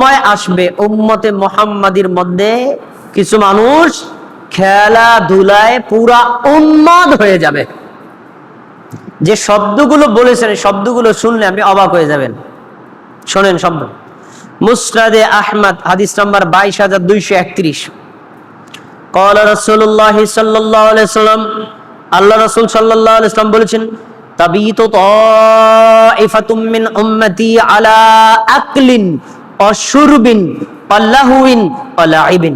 সময় আসবে উম্মতে মুহাম্মাদির মধ্যে কিছু মানুষ খেলাধুলায় পুরা উন্মাদ হয়ে যাবে। যে শব্দগুলো বলেছেন শব্দগুলো শুনলে আপনি অবাক হয়ে যাবেন। শোনেন শব্দ। মুসনাদে আহমদ হাদিস নাম্বার 22231। قال رسول الله صلى الله عليه وسلم, আল্লাহ রাসূল সাল্লাল্লাহু আলাইহি ওয়াসাল্লাম বলেছেন, তাবিতু তাইফাতুম মিন উম্মতি আলা আকলিন ওয়া শুরবিন ওয়া লাহউইন ওয়া লাইবিন।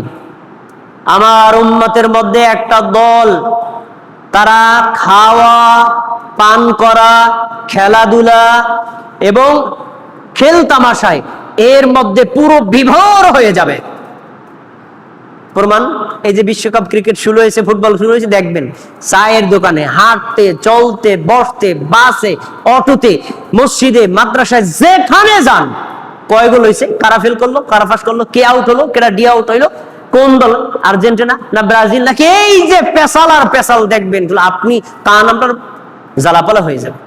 আমার উম্মতের মধ্যে একটা দল, তারা খাওয়া, পান করা, খেলাধুলা এবং খেল তামাশায় এর মধ্যে পুরো বিভোর হয়ে যাবে। প্রমাণ, এই যে বিশ্বকাপ ক্রিকেট শুরু হয়েছে, ফুটবল শুরু হয়েছে, দেখবেন চায়ের দোকানে, হাঁটতে, চলতে, বসতে, বাসে, অটোতে, মসজিদে, মাদ্রাসায়, যেখানে যান, কয় গোল হয়েছে, কারা ফেল করলো, কারা পাস করলো, কে আউট হলো, কেডা ডি আউট হইলো, কোন দল, আর্জেন্টিনা না ব্রাজিল নাকি, এই যে পেশাল আর পেশাল দেখবেন, আপনি কান আপনার জ্বালাপালা হয়ে যাবে।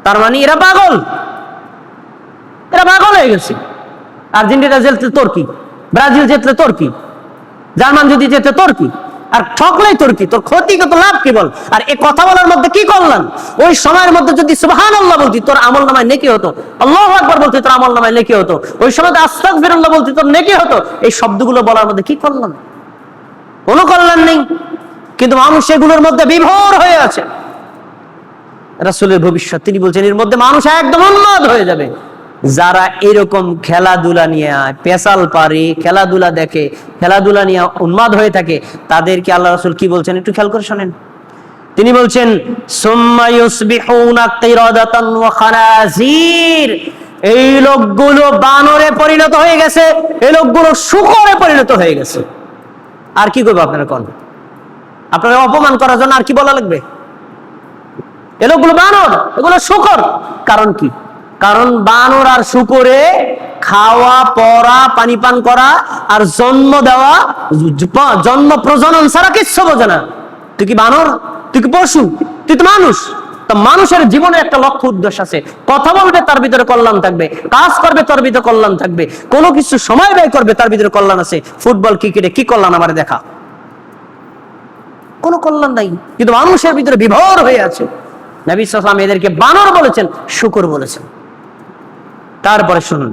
তার মানে এরা পাগল, এরা পাগল হয়ে গেছে। আর্জেন্টিনা জিতলে তোর কি, ব্রাজিল জিতলে তোর কি, জার্মান যদি যেতে তোর কি, আর ঠকলেই তোর কি, তোর ক্ষতি কত, লাভ কি বল। আর এই কথা বলার মধ্যে কি করলাম, ওই সময়ের মধ্যে যদি সুবহানাল্লাহ বলতি তোর আমল নামায় নেকি হতো, আল্লাহু আকবার বলতি তোর আমল নামায় নেকি হতো, ওই সময় আস্তাগফিরুল্লাহ বলতি তোর নেকি হতো। এই শব্দগুলো বলার মধ্যে কি করলাম, কোনো কল্যাণ নেই। কিন্তু মানুষ এগুলোর মধ্যে বিভোর হয়ে আছে। রাসূলের ভবিষ্যৎ, তিনি বলছেন এর মধ্যে মানুষ একদম উন্মাদ হয়ে যাবে। যারা এরকম খেলাধুলা নিয়ে পেশাল পারে, খেলাধুলা দেখে, খেলাধুলা নিয়ে উন্মাদ হয়ে থাকে, তাদেরকে আল্লাহ রাসূল কি বলছেন একটু খেয়াল করে শোনেন। তিনি বলছেন, সুম্মা ইউসবিহুনা কিরাদাতান ওয়া খানাজির। এই লোকগুলো বানরে পরিণত হয়ে গেছে, এই লোকগুলো শূকরে পরিণত হয়ে গেছে। আর কি করবে আপনারা, কোন আপনারা অপমান করার জন্য আর কি বলা লাগবে? এই লোকগুলো বানর, এগুলো শূকর। কারণ কি? কারণ বানর আর শূকরে খাওয়া, পড়া, পানি পান করা আর জন্ম দেওয়া, জন্ম প্রজনন ছাড়া কিচ্ছু বোঝে না। তুই কি বানর, তুই কি পশু, তুই তো মানুষ। তো মানুষের জীবনে একটা লক্ষ্য উদ্দেশ্য আছে, কথা বলবে তার ভিতরে কল্যাণ থাকবে, কাজ করবে তার ভিতরে কল্যাণ থাকবে, কোনো কিছু সময় ব্যয় করবে তার ভিতরে কল্যাণ আছে। ফুটবল ক্রিকেটে কি কল্যাণ আমার দেখা, কোনো কল্যাণ নাই। কিন্তু মানুষের ভিতরে বিভোর হয়ে আছে। নবী সাল্লাল্লাহু আলাইহি ওয়াসাল্লাম এদেরকে বানর বলেছেন, শূকর বলেছেন। তারপরে শুনুন,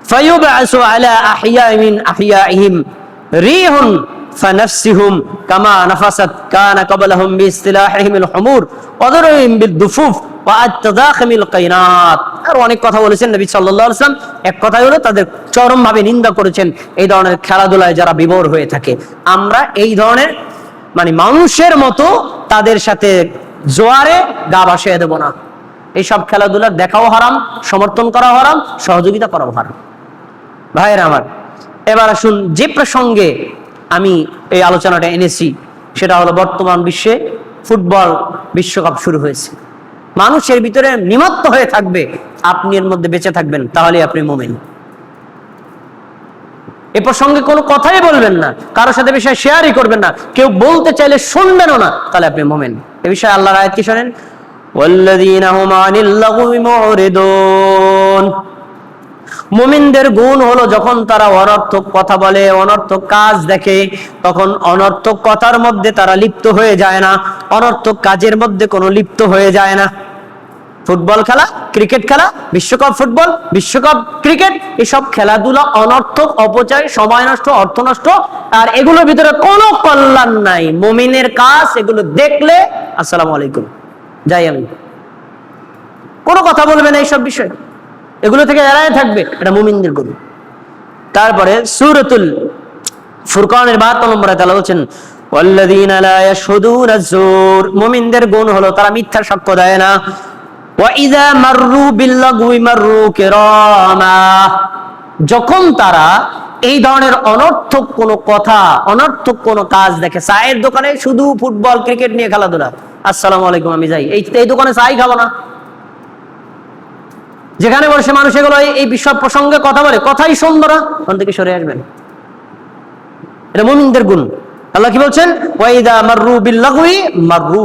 ফায়ুবআসু আলা আহইয়া মিন আহইয়াইহিম রিহুন ফানাফসিহুম কামা নাফাসাত কানা ক্বাবলাহুম বিইসতিলাহিহিমিল হুমুর ওয়া দারহিম বিদুফুফ ওয়া আত-তাদাখিমিল কাইনাত। আর অনেক কথা বলেছেন নবী সাল্লাল্লাহু আলাইহি ওয়াসাল্লাম। এক কথাই হলো তাদের চরমভাবে নিন্দা করেছেন এই ধরনের খেলাধুলায় যারা বিভোর হয়ে থাকে। আমরা এই ধরনের মানে মানুষের মতো তাদের সাথে জোয়ারে গা ভাসিয়ে দেব না। এইসব খেলাধুলা দেখাও হারাম, সমর্থন করা হারাম, সহযোগিতা করাও হারাম। ভাইয়েরা আমার, এবার আসুন যে প্রসঙ্গে আমি এই আলোচনাটা এনেছি সেটা হলো বর্তমান বিশ্বে ফুটবল বিশ্বকাপ শুরু হয়েছে। মানুষের ভিতরে নিমত্ত হয়ে থাকবে, আপনি এর মধ্যে বেঁচে থাকবেন, তাহলে আপনি মুমিন। এ প্রসঙ্গে কোনো কথাই বলবেন না, কারোর সাথে বিষয় শেয়ারই করবেন না, কেউ বলতে চাইলে শুনবেনও না, তাহলে আপনি মুমিন। এ বিষয়ে আল্লাহর আয়াত কি শোনেন, ওয়াল্লাযীনা হুম আনিল লাগwi মুরিদুন। মুমিনদের গুণ হলো যখন তারা অনর্থক কথা বলে, অনর্থক কাজ দেখে, তখন অনর্থক কথার মধ্যে তারা লিপ্ত হয়ে যায় না, অনর্থক কাজের মধ্যে কোনো লিপ্ত হয়ে যায় না। ফুটবল খেলা, ক্রিকেট খেলা, বিশ্বকাপ ফুটবল, বিশ্বকাপ ক্রিকেট, এসব খেলাধুলা অনর্থক, অপচয়, সময় নষ্ট, অর্থ নষ্ট, আর এগুলোর ভিতরে কোনো কল্যাণ নাই। মুমিনের কাজ এগুলো দেখলে আসসালামু আলাইকুম, যাই আমি, কোনো কথা বলবে না এইসব বিষয়, এগুলো থেকে এড়ায় থাকবে, এটা মুমিনদের গুণ। তারপরে সূরাতুল ফুরকানের 72 নম্বরে আল্লাহ বলেন, ওয়াল্লাযীনা লা ইয়াশহুদুনা আয-যুর। মুমিনদের গুণ হলো তারা মিথ্যা সাক্ষ্য দেয় না। ওয়া ইযা মাররু বিল-লাগwi মাররু কিরামা। যখন তারা এই ধরনের অনর্থক কোনো কথা, অনর্থক কোনো কাজ দেখে, চায়ের দোকানে শুধু ফুটবল ক্রিকেট নিয়ে খেলাধুলা, আসসালামু আলাইকুম আমি যাই, এই দোকানে চাই খাবো না। যেখানে বসে মানুষ এগুলো এই বিষয় প্রসঙ্গে কথা বলে, কথাই সুন্দর না, ওখান থেকে সরে আসবেন। এটা মুমিনদের গুণ। আল্লাহ কি বলছেন, ওয়া ইযা মাররু বিল-লাগwi মাররু